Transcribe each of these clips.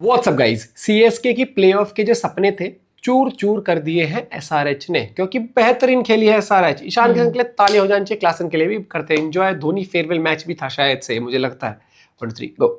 What's up guys, CSK की playoff के जो सपने थे चूर चूर कर दिए हैं एसआरएच ने, क्योंकि बेहतरीन खेली है एसआरएच। ईशान किशन के लिए ताली हो जानी चाहिए, क्लासन के लिए भी करते हैं एंजॉय। धोनी फेयरवेल मैच भी था शायद से, मुझे लगता है। 1-3 गो।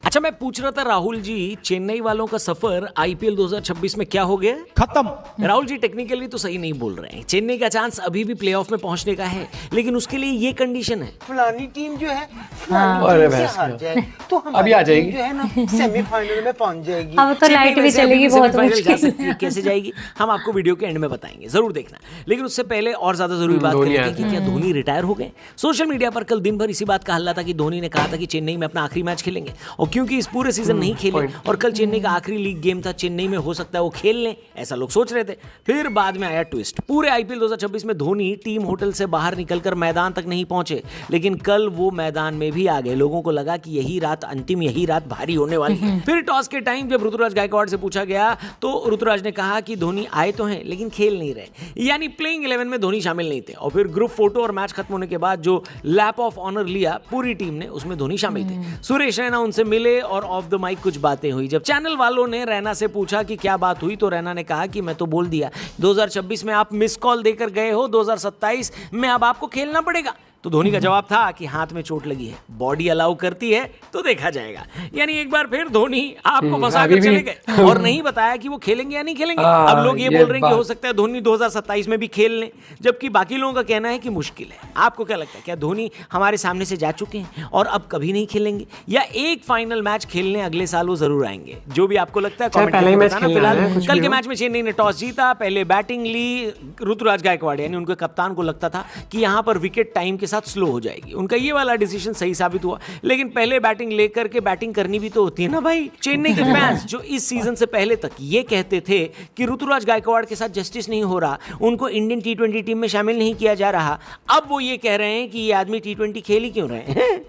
अच्छा, मैं पूछ रहा था राहुल जी, चेन्नई वालों का सफर आईपीएल 2026 में क्या हो गया? खत्म। राहुल जी टेक्निकली तो सही नहीं बोल रहे हैं। चेन्नई का चांस अभी भी प्लेऑफ में पहुंचने का है, लेकिन उसके लिए ये कंडीशन है, फलानी टीम जो है अरे से हार जाए तो अभी आ जाएगी जो है ना सेमीफाइनल में पहुंच जाएगी। अब तो लाइट भी चलेगी, बहुत मुश्किल। कैसे जाएगी हम आपको वीडियो के एंड में बताएंगे, जरूर देखना। लेकिन उससे पहले और ज्यादा जरूरी बात करेंगे कि क्या धोनी रिटायर हो गए। सोशल मीडिया पर कल दिन भर इसी बात का हल्ला था कि धोनी ने कहा था कि चेन्नई में अपना आखिरी मैच खेलेंगे, और क्योंकि इस पूरे सीजन नहीं खेले और कल चेन्नई का आखिरी लीग गेम था, चेन्नई में हो सकता है वो खेल लें, ऐसा लोग सोच रहे थे। फिर बाद में आया ट्विस्ट। पूरे आईपीएल 2026 में धोनी टीम होटल से बाहर निकलकर मैदान तक नहीं पहुंचे, लेकिन कल वो मैदान में भी आ गए। लोगों को लगा कि यही रात अंतिम, यही रात भारी होने वाली है। फिर टॉस के टाइम जब ऋतुराज गायकवाड़ से पूछा गया तो ऋतुराज ने कहा कि धोनी आए तो हैं लेकिन खेल नहीं रहे, यानी प्लेइंग 11 में धोनी शामिल नहीं थे। और फिर ग्रुप फोटो और मैच खत्म होने के बाद जो लैप ऑफ ऑनर लिया पूरी टीम ने, उसमें धोनी शामिल थे। सुरेश रैना उनसे मिले और ऑफ द माइक कुछ बातें हुई। जब चैनल वालों ने रैना से पूछा कि क्या बात हुई, तो रैना ने कहा कि मैं तो बोल दिया 2026 में आप मिस कॉल देकर गए हो, 2027 में अब आपको खेलना पड़ेगा। तो धोनी का जवाब था कि हाथ में चोट लगी है, बॉडी अलाउ करती है तो देखा जाएगा। यानी एक बार फिर धोनी आपको फंसा कर चले गए और नहीं बताया कि वो खेलेंगे या नहीं खेलेंगे। अब लोग ये बोल रहे हैं कि हो सकता है धोनी 2027 में भी खेल लें, जबकि बाकी लोगों का कहना है कि मुश्किल है। आपको क्या लगता है, क्या धोनी हमारे सामने से जा चुके हैं और अब कभी नहीं खेलेंगे, या एक फाइनल मैच खेलने अगले साल वो जरूर आएंगे? जो भी आपको लगता है कमेंट करके बताना। फिलहाल कल के मैच में चेन्नई ने टॉस जीता, पहले बैटिंग ली। ऋतुराज गायकवाड़ यानी उनके कप्तान को लगता था कि यहां पर विकेट टाइम के साथ स्लो हो जाएगी। उनका ये वाला डिसीजन सही साबित हुआ, लेकिन पहले बैटिंग लेकर के बैटिंग करनी भी तो होती है ना भाई। चेन्नई के फैंस जो इस सीजन से पहले तक ये कहते थे कि ऋतुराज गायकवाड़ के साथ जस्टिस नहीं हो रहा, उनको इंडियन टी20 टीम में शामिल नहीं किया जा रहा, अब वो ये कह रहे हैं कि ये आदमी टी20 खेल ही क्यों रहे हैं।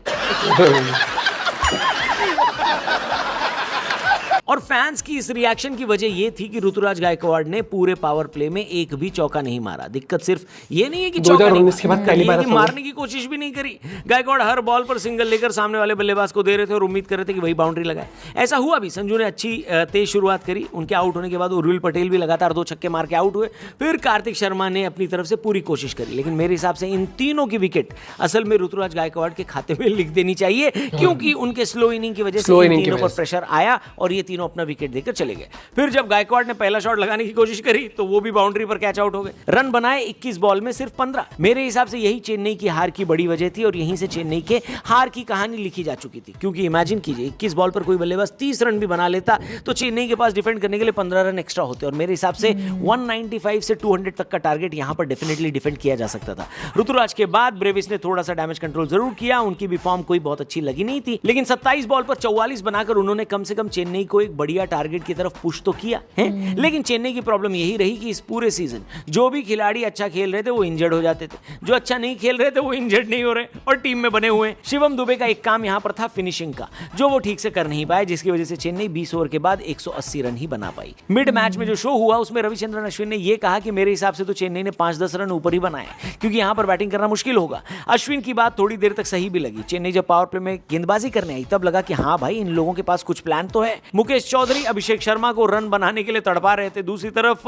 और फैंस की इस रिएक्शन की वजह यह थी कि ऋतुराज गायकवाड़ ने पूरे पावर प्ले में एक भी चौका नहीं मारा। दिक्कत सिर्फ ये नहीं है कि चौका नहीं, मारने की कोशिश भी नहीं करी। गायकवाड़ हर बॉल पर सिंगल लेकर सामने वाले बल्लेबाज को दे रहे थे और उम्मीद कर रहे थे कि वही बाउंड्री लगाए। ऐसा हुआ भी। संजू ने अच्छी तेज शुरुआत करी, उनके आउट होने के बाद उर्विल पटेल भी लगातार 2 छक्के मार के आउट हुए। फिर कार्तिक शर्मा ने अपनी तरफ से पूरी कोशिश करी, लेकिन मेरे हिसाब से इन तीनों की विकेट असल में ऋतुराज गायकवाड़ के खाते में लिख देनी चाहिए, क्योंकि उनके स्लो इनिंग की वजह से इन तीनों पर प्रेशर आया और ये अपना विकेट देकर चले गए। फिर जब गायकवाड़ ने पहला शॉट लगाने की कोशिश करी तो वो भी बाउंड्री पर कैच आउट हो गए। रन बनाए 21 बॉल में सिर्फ 15। मेरे हिसाब से यही चेन्नई की हार की बड़ी वजह थी और यहीं से चेन्नई के हार की कहानी लिखी जा चुकी थी। क्योंकि इमेजिन कीजिए 21 बॉल पर कोई बल्लेबाज 30 रन भी बना लेता तो चेन्नई के पास डिफेंड करने के लिए 15 रन एक्स्ट्रा होते, और मेरे हिसाब से 195 से 200 तक का टारगेट यहां पर डेफिनेटली डिफेंड किया जा सकता था। ऋतुराज के बाद ब्रेविस ने थोड़ा सा डैमेज कंट्रोल जरूर किया, उनकी भी फॉर्म कोई बहुत अच्छी लगी नहीं थी, लेकिन 27 बॉल पर 44 बनाकर उन्होंने कम से कम चेन्नई को एक बढ़िया टारगेट की तरफ पुश तो किया है। लेकिन चेन्नई की प्रॉब्लम यही रही कि इस पूरे सीजन जो भी खिलाड़ी अच्छा खेल रहे थे वो इंजर्ड हो जाते थे, जो अच्छा नहीं खेल रहे थे वो इंजर्ड नहीं हो रहे और टीम में बने हुए। शिवम दुबे का एक काम यहां पर था फिनिशिंग का, जो वो ठीक से कर नहीं पाए, जिसकी वजह से चेन्नई 20 ओवर के बाद 180 रन ही बना पाई। मिड मैच में जो शो हुआ उसमें रविचंद्रन अश्विन ने यह कहा कि मेरे हिसाब से तो चेन्नई ने 5-10 रन ऊपर ही बनाए, क्योंकि यहां पर बैटिंग करना मुश्किल होगा। अश्विन की बात थोड़ी देर तक सही भी लगी। चेन्नई जब पावर प्ले में गेंदबाजी करने आई तब लगा कि हाँ भाई, इन लोगों के पास कुछ प्लान तो है। मुकेश चौधरी अभिषेक शर्मा को रन बनाने के लिए तड़पा रहे थे। दूसरी तरफ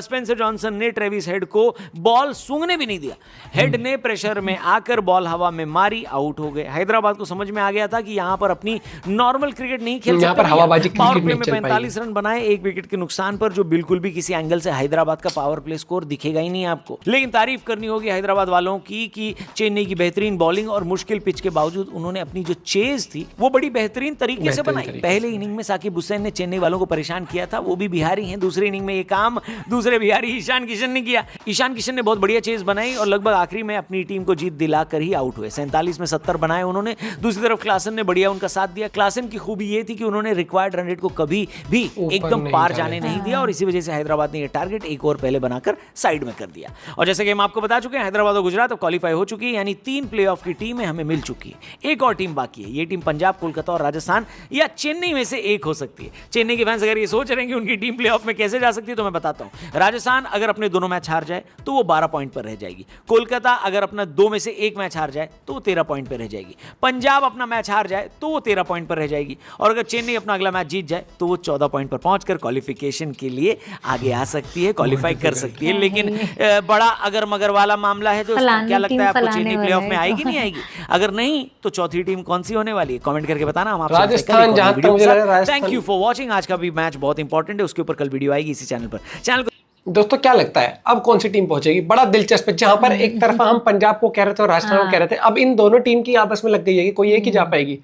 स्पेंसर जॉनसन ने ट्रेविस हेड को बॉल सूंघने भी नहीं दिया। हेड ने प्रेशर में आकर बॉल हवा में मारी, आउट हो गए। हैदराबाद को समझ में आ गया था कि यहां पर अपनी नॉर्मल क्रिकेट नहीं खेल सकते। पावर प्ले में 45 रन बनाए, 1 विकेट के नुकसान पर, जो बिल्कुल भी किसी एंगल से हैदराबाद का पावर प्ले स्कोर दिखेगा ही नहीं आपको। लेकिन तारीफ करनी होगी हैदराबाद वालों की कि चेन्नई की बेहतरीन बॉलिंग और मुश्किल पिच के बावजूद उन्होंने अपनी जो चेज थी वो बड़ी बेहतरीन तरीके से बनाई। पहले इनिंग में साकिब हुसैन ने चेन्नई वालों को परेशान किया था, वो भी बिहारी हैं। दूसरे इनिंग में ये काम दूसरे बिहारी ईशान किशन ने किया। ईशान किशन ने बहुत बढ़िया चेज बनाई और लगभग आखिरी में अपनी टीम को जीत दिलाकर ही आउट हुए। 47 में 70 बनाए उन्होंने। दूसरी तरफ क्लासन ने बढ़िया उनका साथ दिया। क्लासन की खूबी ये थी कि उन्होंने रिक्वायर्ड रन रेट को कभी भी एकदम पार जाने नहीं दिया और इसी वजह से हैदराबाद ने ये टारगेट 1 ओवर पहले बनाकर साइड में कर दिया। और जैसे कि हम आपको बता चुके हैं, हैदराबाद और गुजरात अब क्वालिफाई हो चुकी है, यानी 3 प्लेऑफ की टीमें हमें मिल चुकी है। एक और टीम बाकी है, ये टीम पंजाब, कोलकाता और राजस्थान या चेन्नई में से एक हो सकती है। सकती है। चेन्नई के फैंस अगर ये सोच रहे हैं कि उनकी टीम प्लेऑफ में कैसे जा सकती है तो मैं बताता हूं। राजस्थान अगर अपने दोनों मैच हार जाए तो वो 12 पॉइंट पर रह जाएगी। कोलकाता अगर अपना 2 में से 1 मैच हार जाए तो वो 13 पॉइंट पर रह जाएगी। पंजाब अपना मैच हार जाए तो वो 13 पॉइंट पर रह जाएगी। और अगर चेन्नई अपना अगला मैच जीत जाए तो वो 14 पॉइंट पर पहुंचकर क्वालिफिकेशन के लिए आगे आ सकती है, क्वालिफाई कर सकती है। लेकिन बड़ा अगर मगर वाला मामला है तो क्या लगता है आपको, चेन्नई प्लेऑफ में आएगी नहीं आएगी? अगर नहीं तो चौथी टीम कौन सी होने वाली है? कमेंट करके बताना। हम आपसे राजस्थान, जहां तक मुझे लग रहा है Rajasthan. Thank you for watching. आज का भी मैच बहुत इंपॉर्टेंट है, उसके ऊपर कल वीडियो आएगी इसी चैनल पर। चैनल को दोस्तों क्या लगता है अब कौन सी टीम पहुंचेगी? बड़ा दिलचस्प है। जहां पर एक तरफा हम पंजाब को कह रहे थे और राजस्थान को कह रहे थे, अब इन दोनों टीम की आपस में लग गई है कि कोई एक ही जा पाएगी।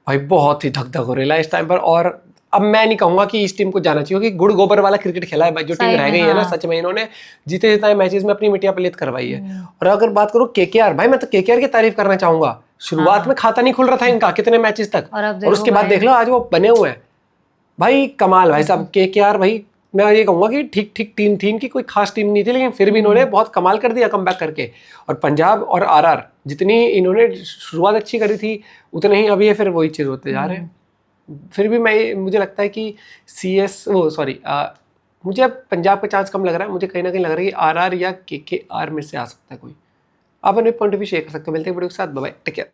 भाई बहुत ही धक धक हो रहा है इस टाइम पर। और अब मैं नहीं कहूंगा कि इस टीम को जाना चाहिए, क्योंकि गुड़ गोबर वाला क्रिकेट खेला है भाई। जो टीम रह गई है ना, सच में इन्होंने जीते जितने मैचेस में अपनी मिट्टियां पलीत करवाई है। और अगर बात करूं केकेआर, भाई मैं तो केकेआर की तारीफ करना चाहूंगा। शुरुआत में खाता नहीं खुल रहा था इनका कितने मैचेस तक, और उसके बाद देख लो आज वो बने हुए हैं भाई। कमाल भाई साहब। केकेआर भाई मैं ये कहूंगा कि ठीक ठीक टीम थी इनकी, कोई खास टीम नहीं थी, लेकिन फिर भी इन्होंने बहुत कमाल कर दिया कमबैक करके। और पंजाब और आरआर जितनी इन्होंने शुरुआत अच्छी करी थी उतने ही अभी ये फिर वही चीज़ होते जा रहे हैं। फिर भी मुझे लगता है कि मुझे अब पंजाब का चांस कम लग रहा है। मुझे कहीं ना कहीं लग रहा है कि आरआर या केकेआर में से आ सकता है कोई। आप अपने पॉइंट ऑफ व्यू शेयर कर सकते हो। मिलते हैं वीडियो के साथ। Bye bye, take care.